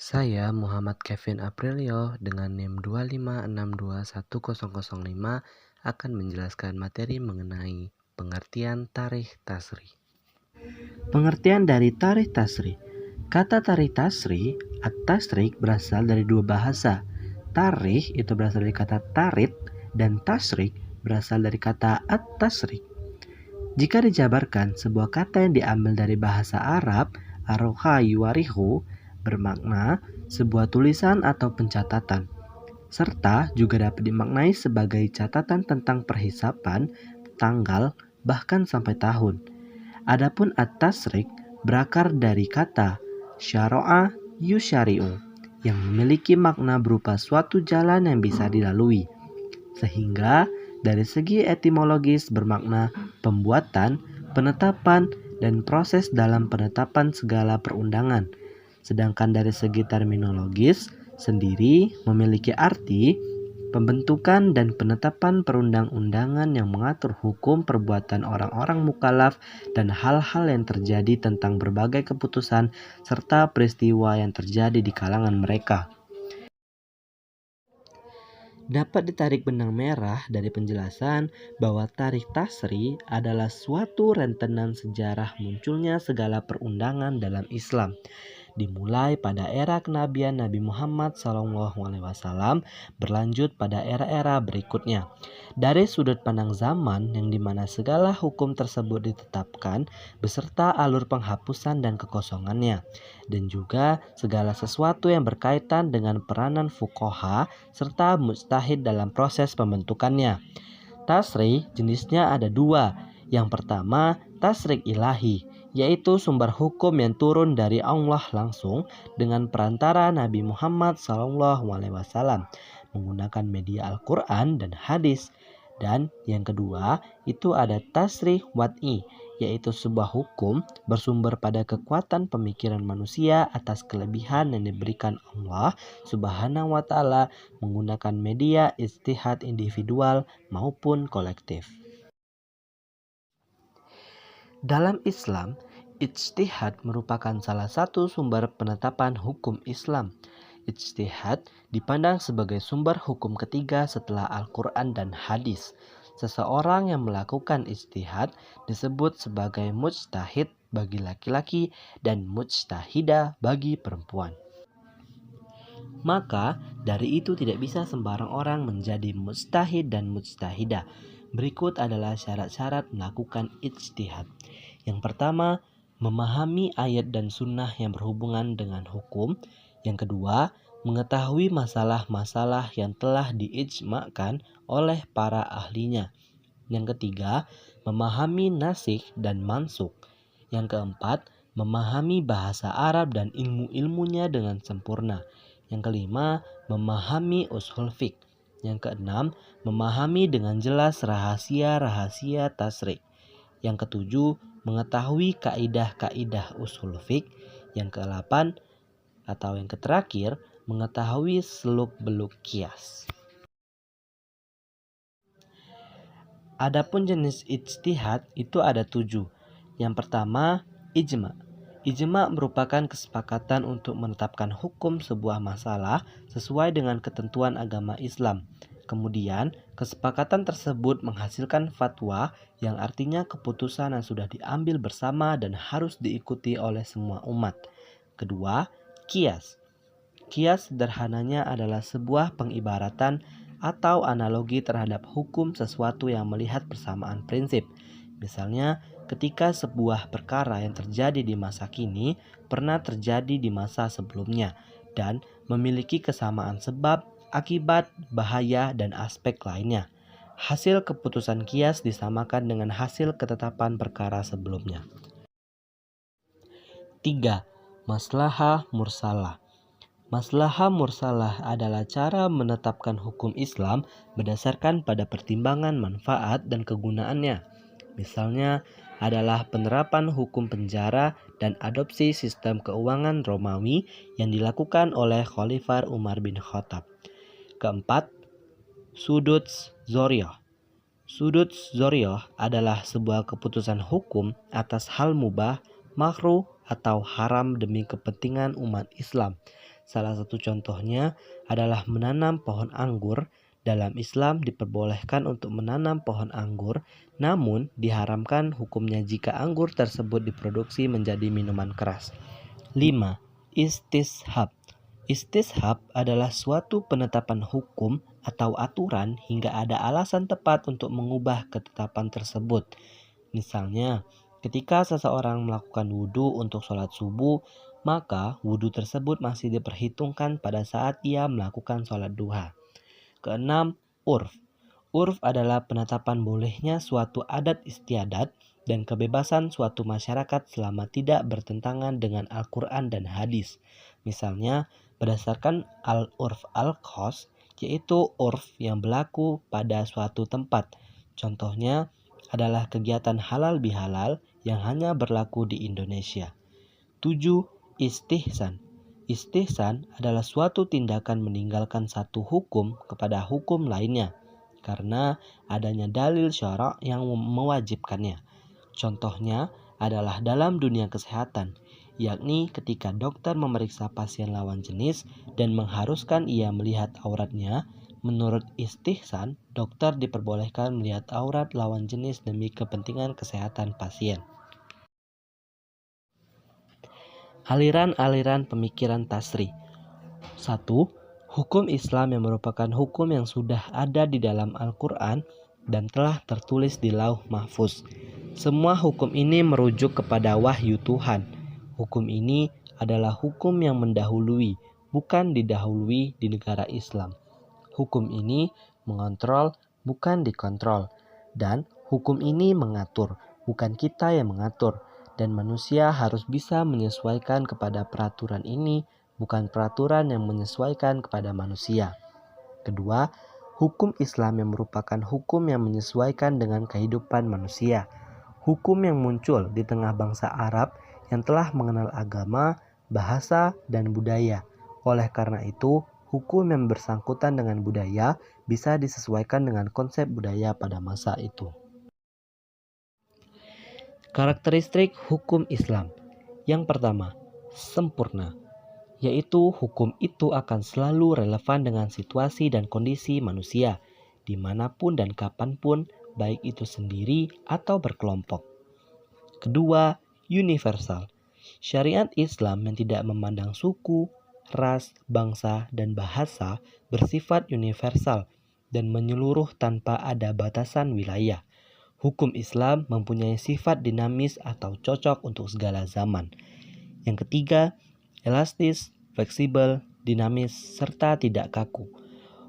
Saya Muhammad Kevin Aprilio dengan NIM 256210005 akan menjelaskan materi mengenai pengertian tarikh tasri. Pengertian dari tarikh tasri. Kata tarikh tasri, at-tasrik berasal dari dua bahasa. Tarikh itu berasal dari kata tarit dan tasrik berasal dari kata at-tasrik. Jika dijabarkan, sebuah kata yang diambil dari bahasa Arab, aroha yuwarihu, bermakna sebuah tulisan atau pencatatan, serta juga dapat dimaknai sebagai catatan tentang perhisapan, tanggal, bahkan sampai tahun. Adapun at-tasrik berakar dari kata syara'a yusyari'u yang memiliki makna berupa suatu jalan yang bisa dilalui, sehingga dari segi etimologis bermakna pembuatan, penetapan, dan proses dalam penetapan segala perundangan. Sedangkan dari segi terminologis sendiri memiliki arti pembentukan dan penetapan perundang-undangan yang mengatur hukum perbuatan orang-orang mukallaf dan hal-hal yang terjadi tentang berbagai keputusan serta peristiwa yang terjadi di kalangan mereka. Dapat ditarik benang merah dari penjelasan bahwa tarikh tasri adalah suatu rentetan sejarah munculnya segala perundangan dalam Islam, dimulai pada era kenabian Nabi Muhammad SAW berlanjut pada era-era berikutnya. Dari sudut pandang zaman yang dimana segala hukum tersebut ditetapkan beserta alur penghapusan dan kekosongannya, dan juga segala sesuatu yang berkaitan dengan peranan fuqaha serta mujtahid dalam proses pembentukannya. Tasrih jenisnya ada dua. Yang pertama, tasrik ilahi, yaitu sumber hukum yang turun dari Allah langsung dengan perantara Nabi Muhammad SAW menggunakan media Al-Quran dan hadis. Dan yang kedua, itu ada tasrih wad'i, yaitu sebuah hukum bersumber pada kekuatan pemikiran manusia atas kelebihan yang diberikan Allah Subhanahu wa Ta'ala menggunakan media ijtihad individual maupun kolektif. Dalam Islam, ijtihad merupakan salah satu sumber penetapan hukum Islam. Ijtihad dipandang sebagai sumber hukum ketiga setelah Al-Quran dan hadis. Seseorang yang melakukan ijtihad disebut sebagai mujtahid bagi laki-laki dan mujtahidah bagi perempuan. Maka dari itu tidak bisa sembarang orang menjadi mujtahid dan mujtahidah. Berikut adalah syarat-syarat melakukan ijtihad. Yang pertama, memahami ayat dan sunnah yang berhubungan dengan hukum. Yang kedua, mengetahui masalah-masalah yang telah diijma'kan oleh para ahlinya. Yang ketiga, memahami nasikh dan mansukh. Yang keempat, memahami bahasa Arab dan ilmu-ilmunya dengan sempurna. Yang kelima, memahami ushul fiqh. Yang keenam, memahami dengan jelas rahasia-rahasia tasrik. Yang ketujuh, mengetahui kaidah-kaidah ushul fiqh. Yang kedelapan atau yang terakhir, mengetahui seluk-beluk qiyas. Adapun jenis ijtihad itu ada 7. Yang pertama, ijma'. Ijma' merupakan kesepakatan untuk menetapkan hukum sebuah masalah sesuai dengan ketentuan agama Islam. Kemudian, kesepakatan tersebut menghasilkan fatwa yang artinya keputusan yang sudah diambil bersama dan harus diikuti oleh semua umat. Kedua, qiyas. Qiyas sederhananya adalah sebuah pengibaratan atau analogi terhadap hukum sesuatu yang melihat persamaan prinsip. Misalnya, ketika sebuah perkara yang terjadi di masa kini pernah terjadi di masa sebelumnya dan memiliki kesamaan sebab, akibat, bahaya, dan aspek lainnya. Hasil keputusan kias disamakan dengan hasil ketetapan perkara sebelumnya. 3. Maslahah mursalah. Maslahah mursalah adalah cara menetapkan hukum Islam berdasarkan pada pertimbangan manfaat dan kegunaannya. Misalnya adalah penerapan hukum penjara dan adopsi sistem keuangan Romawi yang dilakukan oleh Khalifah Umar bin Khattab. Keempat, sudut zoriyah. Sudut zoriyah adalah sebuah keputusan hukum atas hal mubah, makruh, atau haram demi kepentingan umat Islam. Salah satu contohnya adalah menanam pohon anggur. Dalam Islam diperbolehkan untuk menanam pohon anggur, namun diharamkan hukumnya jika anggur tersebut diproduksi menjadi minuman keras. 5. Istishab. Istishab adalah suatu penetapan hukum atau aturan hingga ada alasan tepat untuk mengubah ketetapan tersebut. Misalnya, ketika seseorang melakukan wudhu untuk sholat subuh, maka wudhu tersebut masih diperhitungkan pada saat ia melakukan sholat duha. Keenam, urf. Urf adalah penetapan bolehnya suatu adat istiadat dan kebebasan suatu masyarakat selama tidak bertentangan dengan Al-Quran dan hadis. Misalnya, berdasarkan al-urf al-khos, yaitu urf yang berlaku pada suatu tempat. Contohnya adalah kegiatan halal bihalal yang hanya berlaku di Indonesia. 7. Istihsan. Istihsan adalah suatu tindakan meninggalkan satu hukum kepada hukum lainnya karena adanya dalil syara' yang mewajibkannya. Contohnya adalah dalam dunia kesehatan, yakni ketika dokter memeriksa pasien lawan jenis dan mengharuskan ia melihat auratnya. Menurut istihsan, dokter diperbolehkan melihat aurat lawan jenis demi kepentingan kesehatan pasien. Aliran-aliran pemikiran tasri. 1. Hukum Islam yang merupakan hukum yang sudah ada di dalam Al-Quran dan telah tertulis di Lauh Mahfuz. Semua hukum ini merujuk kepada wahyu Tuhan. Hukum ini adalah hukum yang mendahului, bukan didahului di negara Islam. Hukum ini mengontrol, bukan dikontrol. Dan hukum ini mengatur, bukan kita yang mengatur. Dan manusia harus bisa menyesuaikan kepada peraturan ini, bukan peraturan yang menyesuaikan kepada manusia. Kedua, hukum Islam yang merupakan hukum yang menyesuaikan dengan kehidupan manusia. Hukum yang muncul di tengah bangsa Arab yang telah mengenal agama, bahasa, dan budaya. Oleh karena itu, hukum yang bersangkutan dengan budaya bisa disesuaikan dengan konsep budaya pada masa itu. Karakteristik hukum Islam. Yang pertama, sempurna, yaitu hukum itu akan selalu relevan dengan situasi dan kondisi manusia, dimanapun dan kapanpun, baik itu sendiri atau berkelompok. Kedua, universal. Syariat Islam yang tidak memandang suku, ras, bangsa, dan bahasa bersifat universal dan menyeluruh tanpa ada batasan wilayah. Hukum Islam mempunyai sifat dinamis atau cocok untuk segala zaman. Yang ketiga, elastis, fleksibel, dinamis, serta tidak kaku.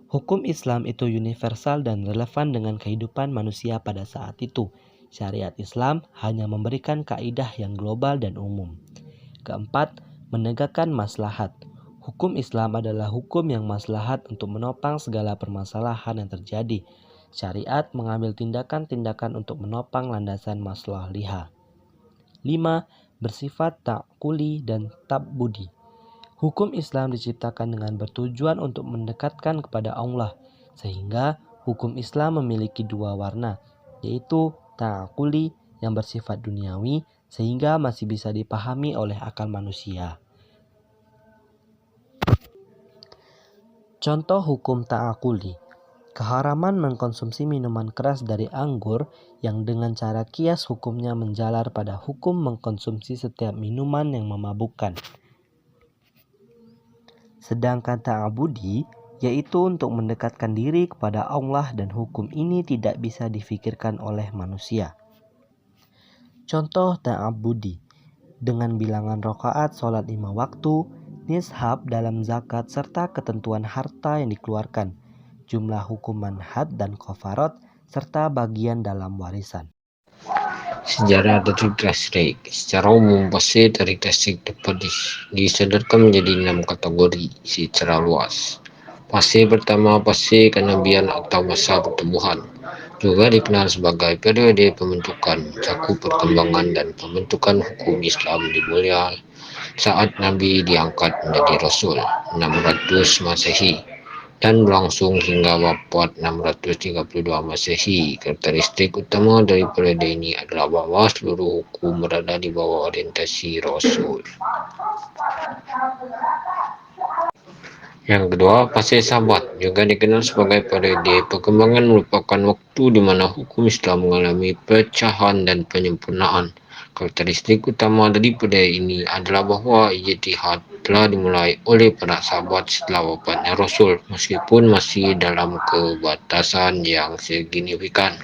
Hukum Islam itu universal dan relevan dengan kehidupan manusia pada saat itu. Syariat Islam hanya memberikan kaidah yang global dan umum. Keempat, menegakkan maslahat. Hukum Islam adalah hukum yang maslahat untuk menopang segala permasalahan yang terjadi. Syariat mengambil tindakan-tindakan untuk menopang landasan maslahah liha. 5. Bersifat ta'kuli dan ta'budi. Hukum Islam diciptakan dengan bertujuan untuk mendekatkan kepada Allah, sehingga hukum Islam memiliki dua warna, yaitu ta'kuli yang bersifat duniawi, sehingga masih bisa dipahami oleh akal manusia. Contoh hukum ta'kuli. Keharaman mengkonsumsi minuman keras dari anggur yang dengan cara kias hukumnya menjalar pada hukum mengkonsumsi setiap minuman yang memabukkan. Sedangkan ta'abudi yaitu untuk mendekatkan diri kepada Allah dan hukum ini tidak bisa difikirkan oleh manusia. Contoh ta'abudi dengan bilangan rakaat sholat 5 waktu, nishab dalam zakat serta ketentuan harta yang dikeluarkan, jumlah hukuman had dan kafarat, serta bagian dalam warisan. Sejarah tarik tasrik. Secara umum, pasir tarik tasrik dapat disadarkan menjadi 6 kategori secara luas. Fase pertama, fase kenabian atau masa pertumbuhan, juga dikenal sebagai periode pembentukan, cakup perkembangan dan pembentukan hukum Islam dimulai saat Nabi diangkat menjadi Rasul 600 Masehi dan berlangsung hingga wafat 632 Masehi. Karakteristik utama dari periode ini adalah bahwa seluruh hukum berada di bawah orientasi Rasul. Yang kedua, fase Sabat, juga dikenal sebagai periode perkembangan, merupakan waktu di mana hukum Islam mengalami pecahan dan penyempurnaan. Karakteristik utama dari periode ini adalah bahwa ijtihad telah dimulai oleh para sahabat setelah wafatnya Rasul, meskipun masih dalam kebatasan yang signifikan.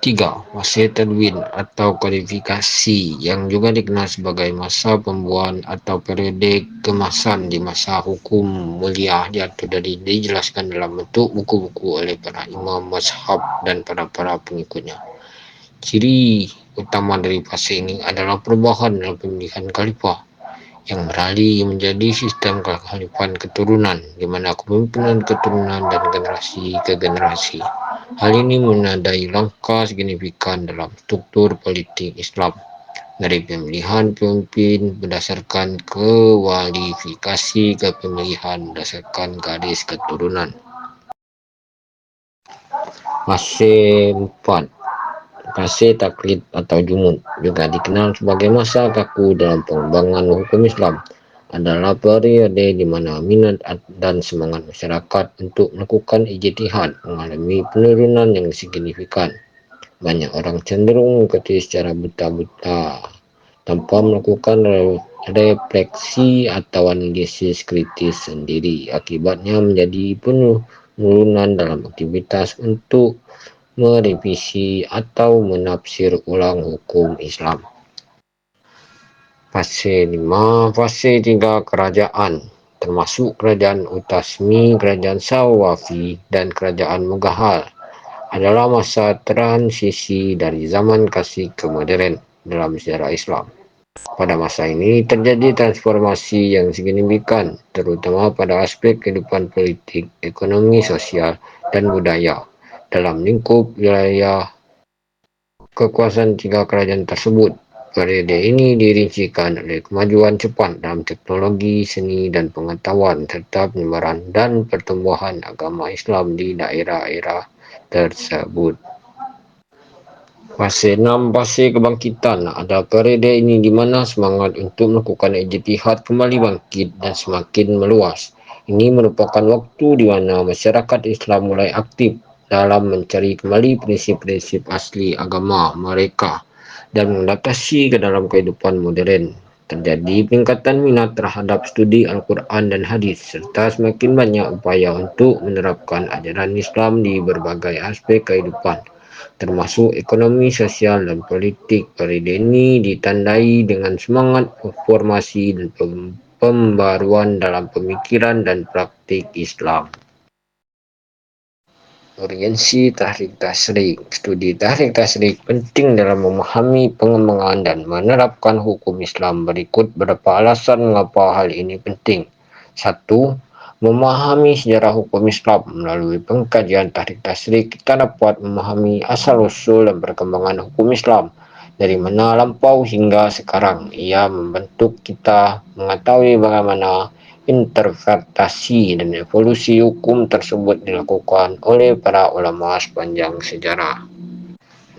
3. Fase Tadwin atau kodifikasi, yang juga dikenal sebagai masa pembuahan atau periode kemasan di masa hukum mulia diatur dari dijelaskan dalam bentuk buku-buku oleh para imam mazhab dan para pengikutnya. Ciri utama dari fase ini adalah perubahan dalam pemilihan khalifah yang beralih menjadi sistem kekhalifan keturunan, di mana kepemimpinan keturunan dan generasi ke generasi. Hal ini menandai langkah signifikan dalam struktur politik Islam, dari pemilihan pemimpin berdasarkan kualifikasi ke pemilihan berdasarkan garis keturunan. Fase 4, fase taklid atau jumud, juga dikenal sebagai masa kaku dalam pengembangan hukum Islam, adalah periode di mana minat dan semangat masyarakat untuk melakukan ijtihad mengalami penurunan yang signifikan. Banyak orang cenderung mengikuti secara buta-buta tanpa melakukan refleksi atau analisis kritis sendiri. Akibatnya menjadi penurunan dalam aktivitas untuk merevisi atau menafsir ulang hukum Islam. Fase 5, fase 3 kerajaan, termasuk kerajaan Utsmani, kerajaan Safawi, dan kerajaan Mughal, adalah masa transisi dari zaman klasik ke modern dalam sejarah Islam. Pada masa ini terjadi transformasi yang signifikan, terutama pada aspek kehidupan politik, ekonomi, sosial, dan budaya dalam lingkup wilayah kekuasaan tiga kerajaan tersebut. Periode ini dirincikan oleh kemajuan cepat dalam teknologi, seni, dan pengetahuan, serta penyebaran dan pertumbuhan agama Islam di daerah-daerah tersebut. Fase 6, fase kebangkitan, ada periode ini di mana semangat untuk melakukan ijtihad kembali bangkit dan semakin meluas. Ini merupakan waktu di mana masyarakat Islam mulai aktif dalam mencari kembali prinsip-prinsip asli agama mereka dan mengadaptasi ke dalam kehidupan modern. Terjadi peningkatan minat terhadap studi Al-Quran dan Hadis, serta semakin banyak upaya untuk menerapkan ajaran Islam di berbagai aspek kehidupan, termasuk ekonomi, sosial, dan politik. Periode ini ditandai dengan semangat reformasi dan pembaruan dalam pemikiran dan praktik Islam. Orientasi tahrik tasrik. Studi tahrik tasrik penting dalam memahami pengembangan dan menerapkan hukum Islam. Berikut beberapa alasan mengapa hal ini penting. 1. Memahami sejarah hukum Islam. Melalui pengkajian tahrik tasrik, kita dapat memahami asal-usul dan perkembangan hukum Islam, dari mana lampau hingga sekarang. Ia membentuk kita mengetahui bagaimana interpretasi dan evolusi hukum tersebut dilakukan oleh para ulama sepanjang sejarah.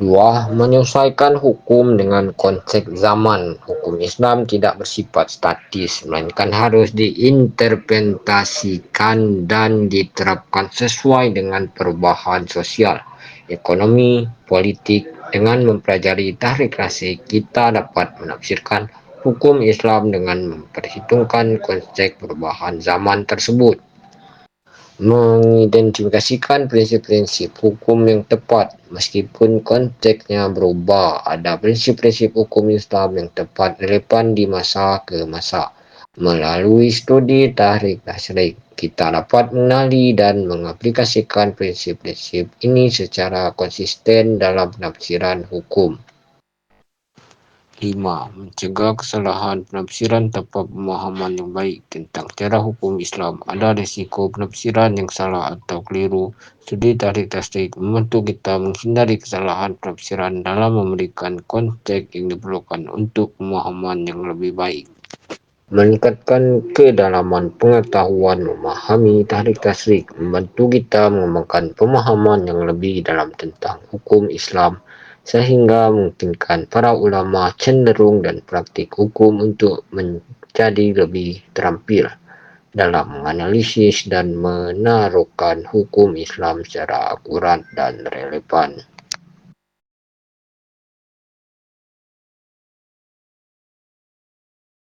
2. Menyesuaikan hukum dengan konteks zaman. Hukum Islam tidak bersifat statis, melainkan harus diinterpretasikan dan diterapkan sesuai dengan perubahan sosial, ekonomi, politik. Dengan mempelajari tahrik tasrik, kita dapat menafsirkan hukum Islam dengan memperhitungkan konteks perubahan zaman tersebut. Mengidentifikasikan prinsip-prinsip hukum yang tepat meskipun konteksnya berubah. Ada prinsip-prinsip hukum Islam yang tepat relevan di masa ke masa. Melalui studi tarik tasrik, kita dapat mengenali dan mengaplikasikan prinsip-prinsip ini secara konsisten dalam penafsiran hukum. 5. Mencegah kesalahan penafsiran tanpa pemahaman yang baik tentang cara hukum Islam. Ada risiko penafsiran yang salah atau keliru. Studi tarik tasrik membantu kita menghindari kesalahan penafsiran dalam memberikan konteks yang diperlukan untuk pemahaman yang lebih baik. Meningkatkan kedalaman pengetahuan memahami tarik tasrik membantu kita mengembangkan pemahaman yang lebih dalam tentang hukum Islam sehingga memungkinkan para ulama cenderung dan praktik hukum untuk menjadi lebih terampil dalam menganalisis dan menaruhkan hukum Islam secara akurat dan relevan.